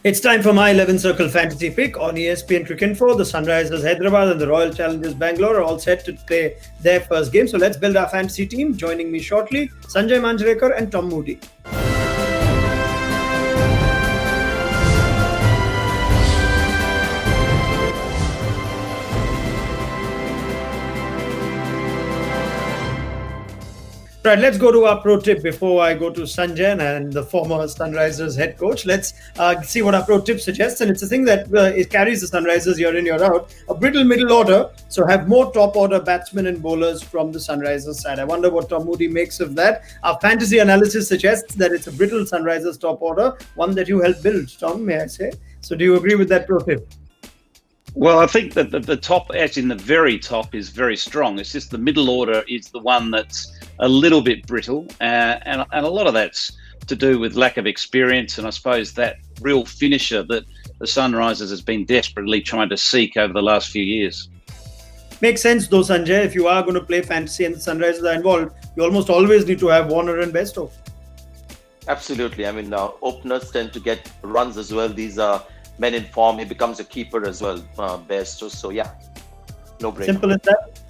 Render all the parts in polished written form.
It's time for my 11 Circle Fantasy Pick on ESPN Cricinfo. The Sunrisers Hyderabad and the Royal Challengers Bangalore are all set to play their first game. So let's build our fantasy team. Joining me shortly, Sanjay Manjrekar and Tom Moody. Right, let's go to our pro tip before I go to Sanjay and the former Sunrisers head coach. Let's see what our pro tip suggests. And it's a thing that it carries the Sunrisers year in, year out. A brittle middle order, so have more top order batsmen and bowlers from the Sunrisers side. I wonder what Tom Moody makes of that. Our fantasy analysis suggests that it's a brittle Sunrisers top order, one that you helped build, Tom, may I say. So do you agree with that pro tip? Well, I think that the top, as in the very top, is very strong. It's just the middle order is the one that's a little bit brittle, and a lot of that's to do with lack of experience, and I suppose that real finisher that the Sunrisers has been desperately trying to seek over the last few years. Makes sense though, Sanjay. If you are going to play fantasy and the Sunrisers are involved, you almost always need to have Warner and Bairstow. Absolutely. I mean, openers tend to get runs as well. These are men in form. He becomes a keeper as well, Bairstow. So yeah, no brainer.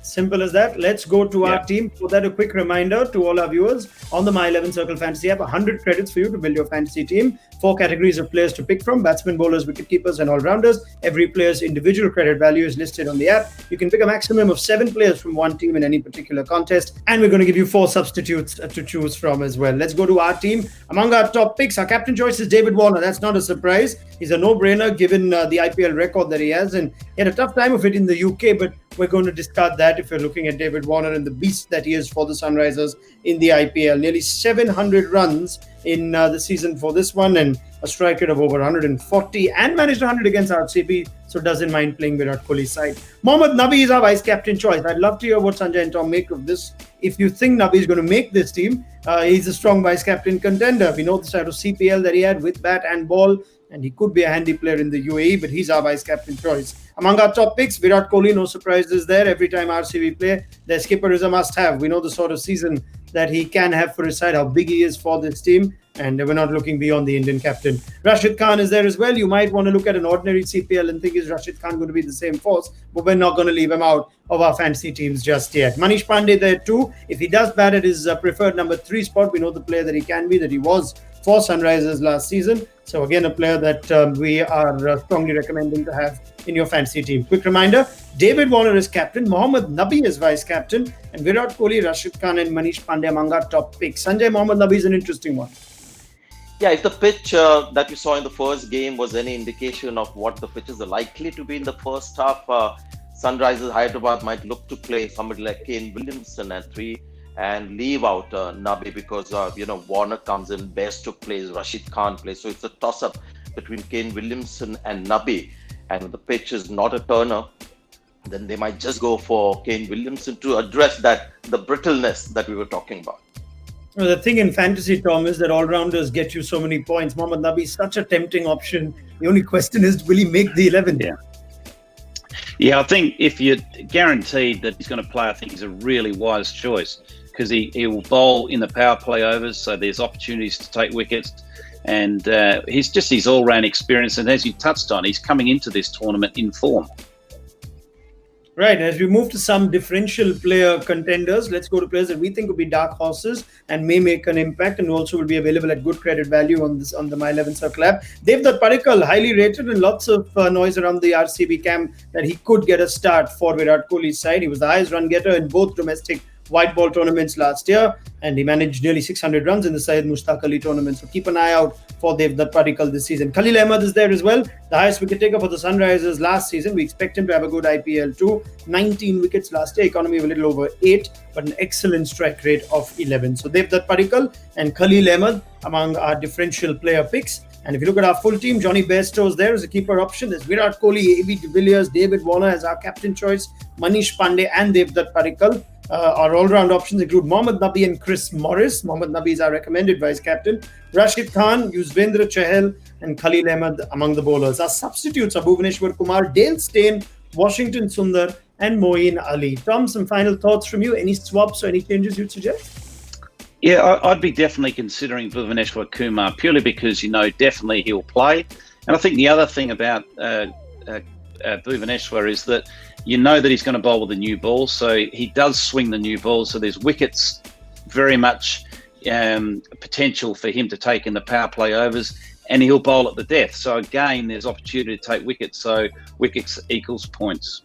Simple as that. Let's go to our team. For that, a quick reminder to all our viewers on the My 11 Circle Fantasy app, 100 credits for you to build your fantasy team. 4 categories of players to pick from: batsmen, bowlers, wicket keepers, and all-rounders. Every player's individual credit value is listed on the app. You can pick a maximum of 7 players from one team in any particular contest. And we're going to give you 4 substitutes to choose from as well. Let's go to our team. Among our top picks, our captain choice is David Warner. That's not a surprise. He's a no-brainer given the IPL record that he has. And he had a tough time of it in the UK, but we're going to discard that if you're looking at David Warner and the beast that he is for the Sunrisers in the IPL. Nearly 700 runs in the season for this one, and a strike rate of over 140, and managed 100 against RCB, so doesn't mind playing Virat Kohli's side. Mohammad Nabi is our vice-captain choice. I'd love to hear what Sanjay and Tom make of this. If you think Nabi is going to make this team, he's a strong vice-captain contender. We know the side of CPL that he had with bat and ball, and he could be a handy player in the UAE, but he's our vice-captain choice. Among our top picks, Virat Kohli, no surprises there. Every time RCB play, their skipper is a must-have. We know the sort of season that he can have for his side, how big he is for this team, and we're not looking beyond the Indian captain. Rashid Khan is there as well. You might want to look at an ordinary CPL and think, is Rashid Khan going to be the same force? But we're not going to leave him out of our fantasy teams just yet. Manish Pandey there too. If he does bat at his preferred number 3 spot, we know the player that he can be, that he was for Sunrisers last season. So again, a player that we are strongly recommending to have in your fantasy team. Quick reminder, David Warner is captain, Mohammad Nabi is vice-captain, and Virat Kohli, Rashid Khan and Manish Pandey among our top picks. Sanjay, Mohammad Nabi is an interesting one. Yeah, if the pitch that we saw in the first game was any indication of what the pitches are likely to be in the first half, Sunrisers Hyderabad might look to play somebody like Kane Williamson at 3 and leave out Nabi because Warner comes in, Bairstow plays, Rashid Khan plays, so it's a toss-up between Kane Williamson and Nabi. And if the pitch is not a turner, then they might just go for Kane Williamson to address the brittleness that we were talking about. Well, the thing in fantasy, Tom, is that all-rounders get you so many points. Mohammad Nabi is such a tempting option. The only question is, will he make the 11? Yeah, I think if you're guaranteed that he's going to play, I think he's a really wise choice because he will bowl in the power play overs, so there's opportunities to take wickets. And he's just his all-round experience. And as you touched on, he's coming into this tournament in form. Right. As we move to some differential player contenders, let's go to players that we think will be dark horses and may make an impact and also will be available at good credit value on the My 11 Circle app. Devdutt Padikkal, highly rated, and lots of noise around the RCB camp that he could get a start for Virat Kohli's side. He was the highest run getter in both domestic white ball tournaments last year, and he managed nearly 600 runs in the Syed Mushtaq Ali tournament. So keep an eye out for Devdutt Padikkal this season. Khalil Ahmed is there as well, the highest wicket taker for the Sunrisers last season. We expect him to have a good IPL too. 19 wickets last year, economy of a little over 8, but an excellent strike rate of 11. So Devdutt Padikkal and Khalil Ahmed among our differential player picks. And if you look at our full team, Johnny Bairstow is there as a keeper option. There's Virat Kohli, AB de Villiers, David Warner as our captain choice, Manish Pandey and Devdutt Padikkal. Our all-round options include Mohammad Nabi and Chris Morris. Mohammad Nabi is our recommended vice-captain. Rashid Khan, Yuzvendra Chahal and Khalil Ahmed among the bowlers. Our substitutes are Bhuvaneshwar Kumar, Dale Steyn, Washington Sundar and Moeen Ali. Tom, some final thoughts from you? Any swaps or any changes you'd suggest? Yeah, I'd be definitely considering Bhuvaneshwar Kumar purely because, definitely he'll play. And I think the other thing about Bhuvaneshwar is that you know that he's going to bowl with a new ball, so he does swing the new ball. So there's wickets, very much potential for him to take in the power play overs, and he'll bowl at the death. So again, there's opportunity to take wickets. So wickets equals points.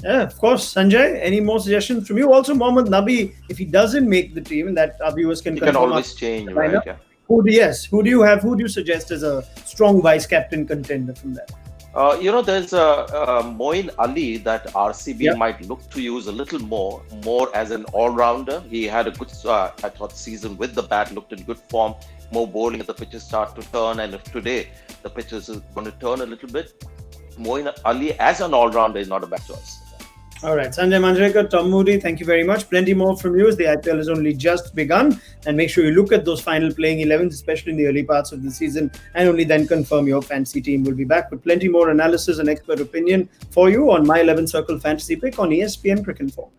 Yeah, of course. Sanjay, any more suggestions from you? Also, Mohammad Nabi, if he doesn't make the team, that our viewers can You can always change, right? Yeah. Who do you have? Who do you suggest as a strong vice captain contender from that? There's Moeen Ali that RCB might look to use a little more as an all-rounder. He had a good, I thought, season with the bat, looked in good form, more bowling as the pitches start to turn. And if today the pitches is going to turn a little bit, Moeen Ali as an all-rounder is not a bad choice. All right, Sanjay Manjrekar, Tom Moody, thank you very much. Plenty more from you as the IPL has only just begun. And make sure you look at those final playing 11s, especially in the early parts of the season, and only then confirm your fantasy team. Will be back with plenty more analysis and expert opinion for you on My 11 Circle Fantasy Pick on ESPN Cricinfo.